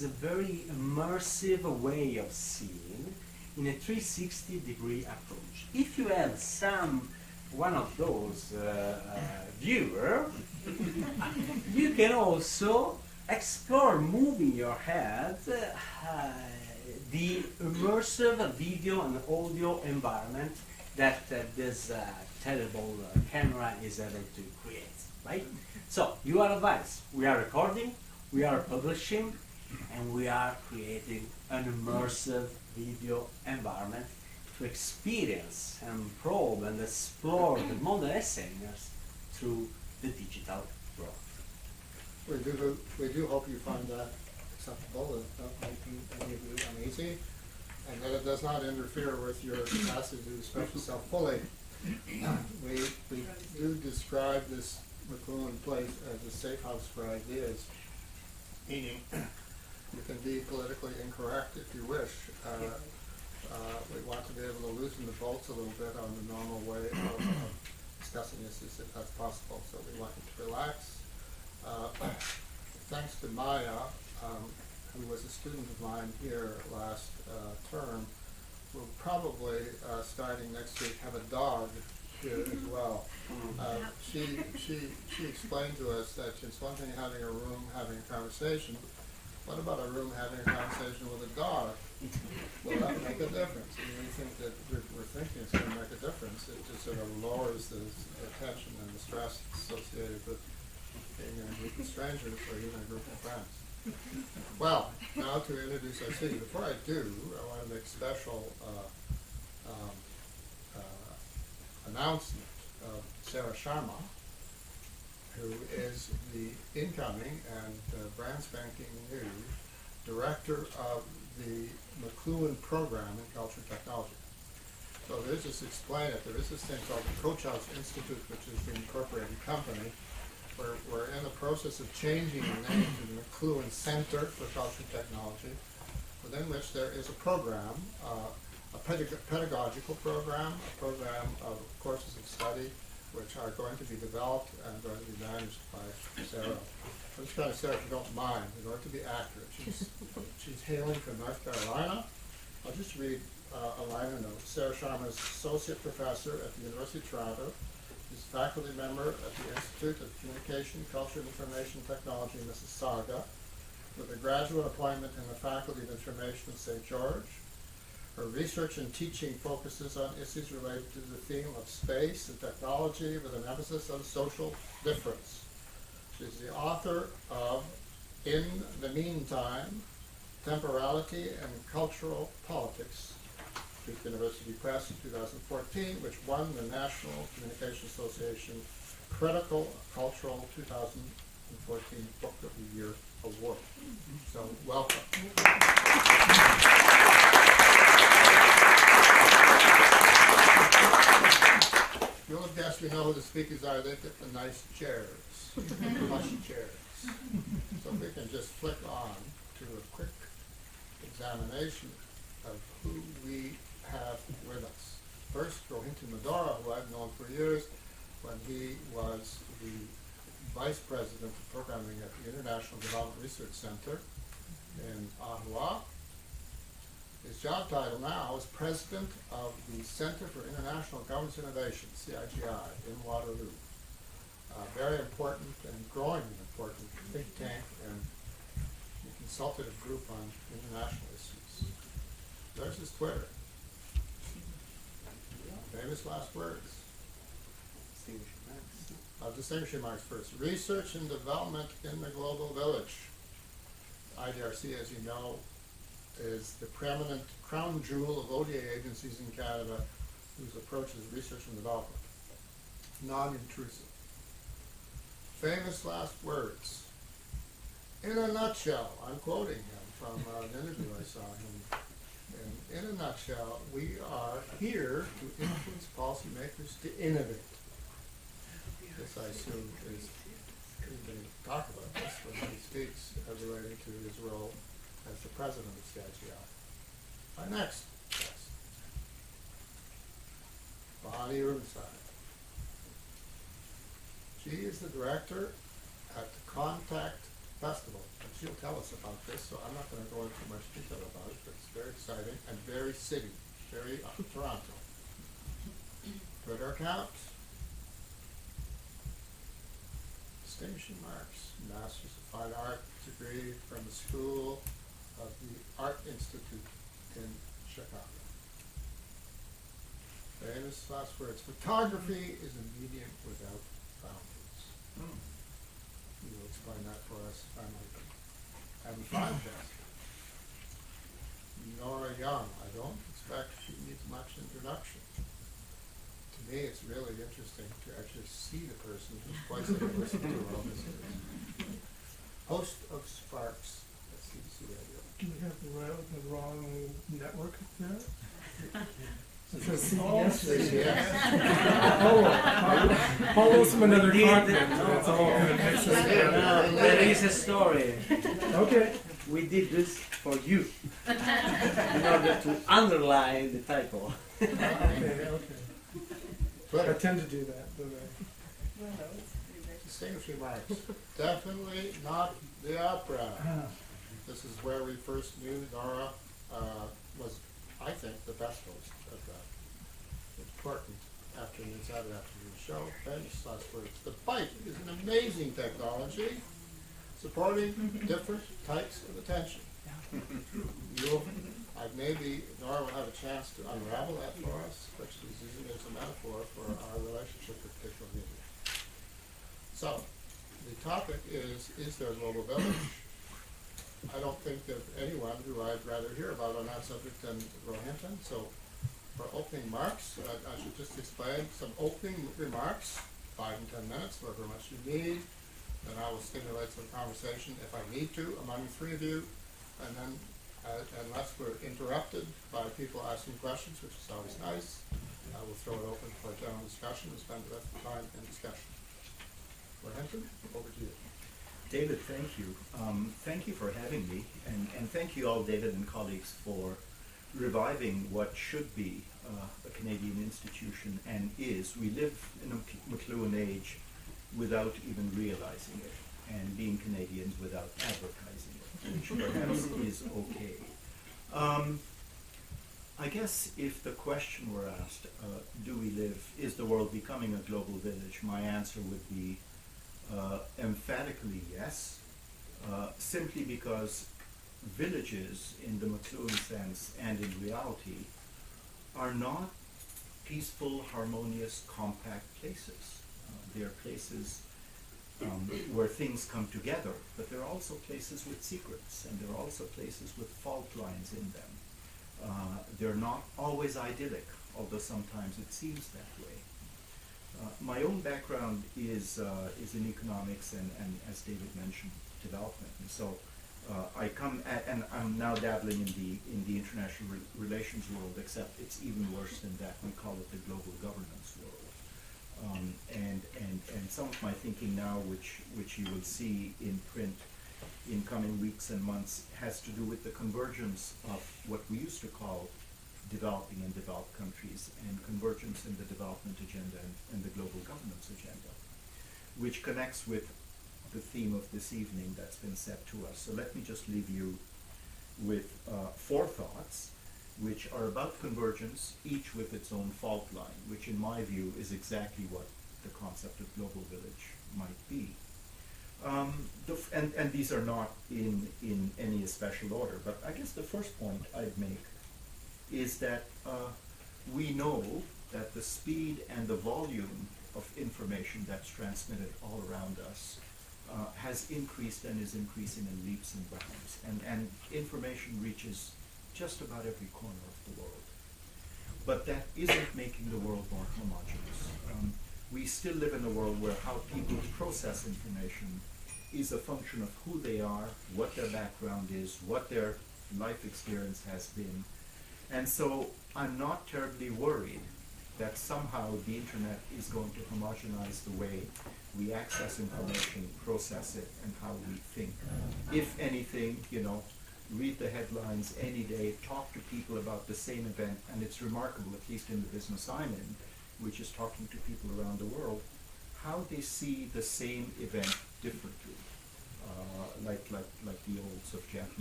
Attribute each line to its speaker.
Speaker 1: a very immersive way of seeing in a 360-degree approach. If you have one of those viewer, you can also explore moving your head the immersive video and audio environment that this terrible camera is able to create, right? So you are advised. We are recording, we are publishing, and we are creating an immersive video environment to experience and probe and explore the modern Essegners through the digital world.
Speaker 2: We do hope you find that acceptable, and not making any of you uneasy, and that it does not interfere with your capacity to express yourself fully. We do describe this McLuhan place as a safe house for ideas, meaning you can be politically incorrect if you wish. We want to be able to loosen the bolts a little bit on the normal way of discussing issues if that's possible. So we want you to relax. Thanks to Maya, who was a student of mine here last term, we'll probably, starting next week, have a dog here as well. She explained to us that it's one thing having a room, having a conversation. What about a room having a conversation with a dog? Will that make a difference? And we think that we're thinking it's going to make a difference. It just sort of lowers the tension and the stress associated with being in a group of strangers or even a group of friends. Well, now to introduce our city. Before I do, I want to make special announcement of Sarah Sharma, who is the incoming and brand spanking new director of the McLuhan program in culture technology. So there's just explain it. There is this thing called the Coach House Institute, which is the incorporated company. We're in the process of changing the name to the McLuhan Center for Culture Technology, within which there is a program, a pedagogical program, a program of courses of study, which are going to be developed and going to be managed by Sarah. I'm just going to say, if you don't mind, we're going to be accurate. She's hailing from North Carolina. I'll just read a liner note. Sarah Sharma is Associate Professor at the University of Toronto. She's a faculty member at the Institute of Communication, Culture, and Information Technology in Mississauga, with a graduate appointment in the Faculty of Information at St. George. Her research and teaching focuses on issues related to the theme of space and technology with an emphasis on social difference. She's the author of In the Meantime, Temporality and Cultural Politics, Duke University Press in 2014, which won the National Communication Association Critical Cultural 2014 Book of the Year Award. So, welcome. You'll have guessed we know who the speakers are. They've got the nice chairs, plush chairs. So we can just flick on to a quick examination of who we have with us. First, Rohinton Medora, who I've known for years when he was the Vice President of Programming at the International Development Research Center in Ottawa. His job title now is President of the Center for International Governance Innovation, CIGI, in Waterloo. Very important and growing important think tank and consultative group on international issues. There's his Twitter. Famous last words. Distinguishing marks first. Research and development in the global village. IDRC, as you know, is the preeminent crown jewel of ODA agencies in Canada whose approach is research and development. Non-intrusive. Famous last words. In a nutshell, I'm quoting him from an interview I saw him in a nutshell, we are here to influence policymakers to innovate. This, I assume, is he's going to talk about this when he speaks relating to his role as the president of CIGI. Our next guest, Bonnie Rubenstein. She is the director at the Contact festival. And she'll tell us about this, so I'm not gonna go into much detail about it, but it's very exciting and very city, very Toronto. Twitter account. Distinguishing marks, Masters of Fine Art degree from the School of the Art Institute in Chicago. Famous last words, photography is a medium without boundaries. You will explain that for us, finally. And podcast. Nora Young, I don't expect she needs much introduction. To me, it's really interesting to actually see the person who's twice a year listening to all this. Host of Sparks at CBC Radio.
Speaker 3: Do we have the wrong network there? It
Speaker 2: Yes,
Speaker 3: says CBS.
Speaker 2: yes.
Speaker 3: Oh, Paul's from another
Speaker 1: Indeed.
Speaker 3: continent, that's all. It makes us better.
Speaker 1: There is a story.
Speaker 3: Okay.
Speaker 1: We did this for you in order to underline the typo.
Speaker 3: Okay. I
Speaker 2: Twitter.
Speaker 3: tend to do that, don't I?
Speaker 2: Distinguishing marks. Definitely not the opera. This is where we first knew Nora was, I think, the best host of that important afternoon, Saturday afternoon show. Famous last words. The Bite is an amazing technology supporting different types of attention. Maybe Nora will have a chance to unravel that for us, but she's using it as a metaphor for our relationship with digital media. So, the topic is there a global village? I don't think of anyone who I'd rather hear about on that subject than Rohinton. So, for opening remarks, I should just explain some opening remarks, 5 and 10 minutes, however much you need. Then I will stimulate some conversation if I need to among the three of you. And then, unless we're interrupted by people asking questions, which is always nice, I will throw it open for a general discussion and spend the rest of the time in discussion. Rohinton, over to you.
Speaker 4: David, thank you. Thank you for having me, and thank you all, David and colleagues, for reviving what should be a Canadian institution and is. We live in a McLuhan age without even realizing it, and being Canadians without advertising it, which perhaps is okay. I guess if the question were asked, is the world becoming a global village, my answer would be emphatically yes, simply because villages in the McLuhan sense and in reality are not peaceful, harmonious, compact places. They're places where things come together, but they're also places with secrets, and they're also places with fault lines in them. They're not always idyllic, although sometimes it seems that way. My own background is in economics and, as David mentioned, development. And so I come and I'm now dabbling in the international relations world, except it's even worse than that. We call it the global governance world. And some of my thinking now, which you will see in print in coming weeks and months, has to do with the convergence of what we used to call developing and developed countries, and convergence in the development agenda and the global governance agenda, which connects with the theme of this evening that's been set to us. So let me just leave you with 4 thoughts, which are about convergence, each with its own fault line, which in my view is exactly what the concept of global village might be. And these are not in any special order, but I guess the first point I'd make is that we know that the speed and the volume of information that's transmitted all around us has increased and is increasing in leaps and bounds. And information reaches just about every corner of the world. But that isn't making the world more homogeneous. We still live in a world where how people process information is a function of who they are, what their background is, what their life experience has been. And so I'm not terribly worried that somehow the internet is going to homogenize the way we access information, process it, and how we think. If anything, read the headlines any day, talk to people about the same event, and it's remarkable, at least in the business I'm in, which is talking to people around the world, how they see the same event differently. like the old sort of Japanese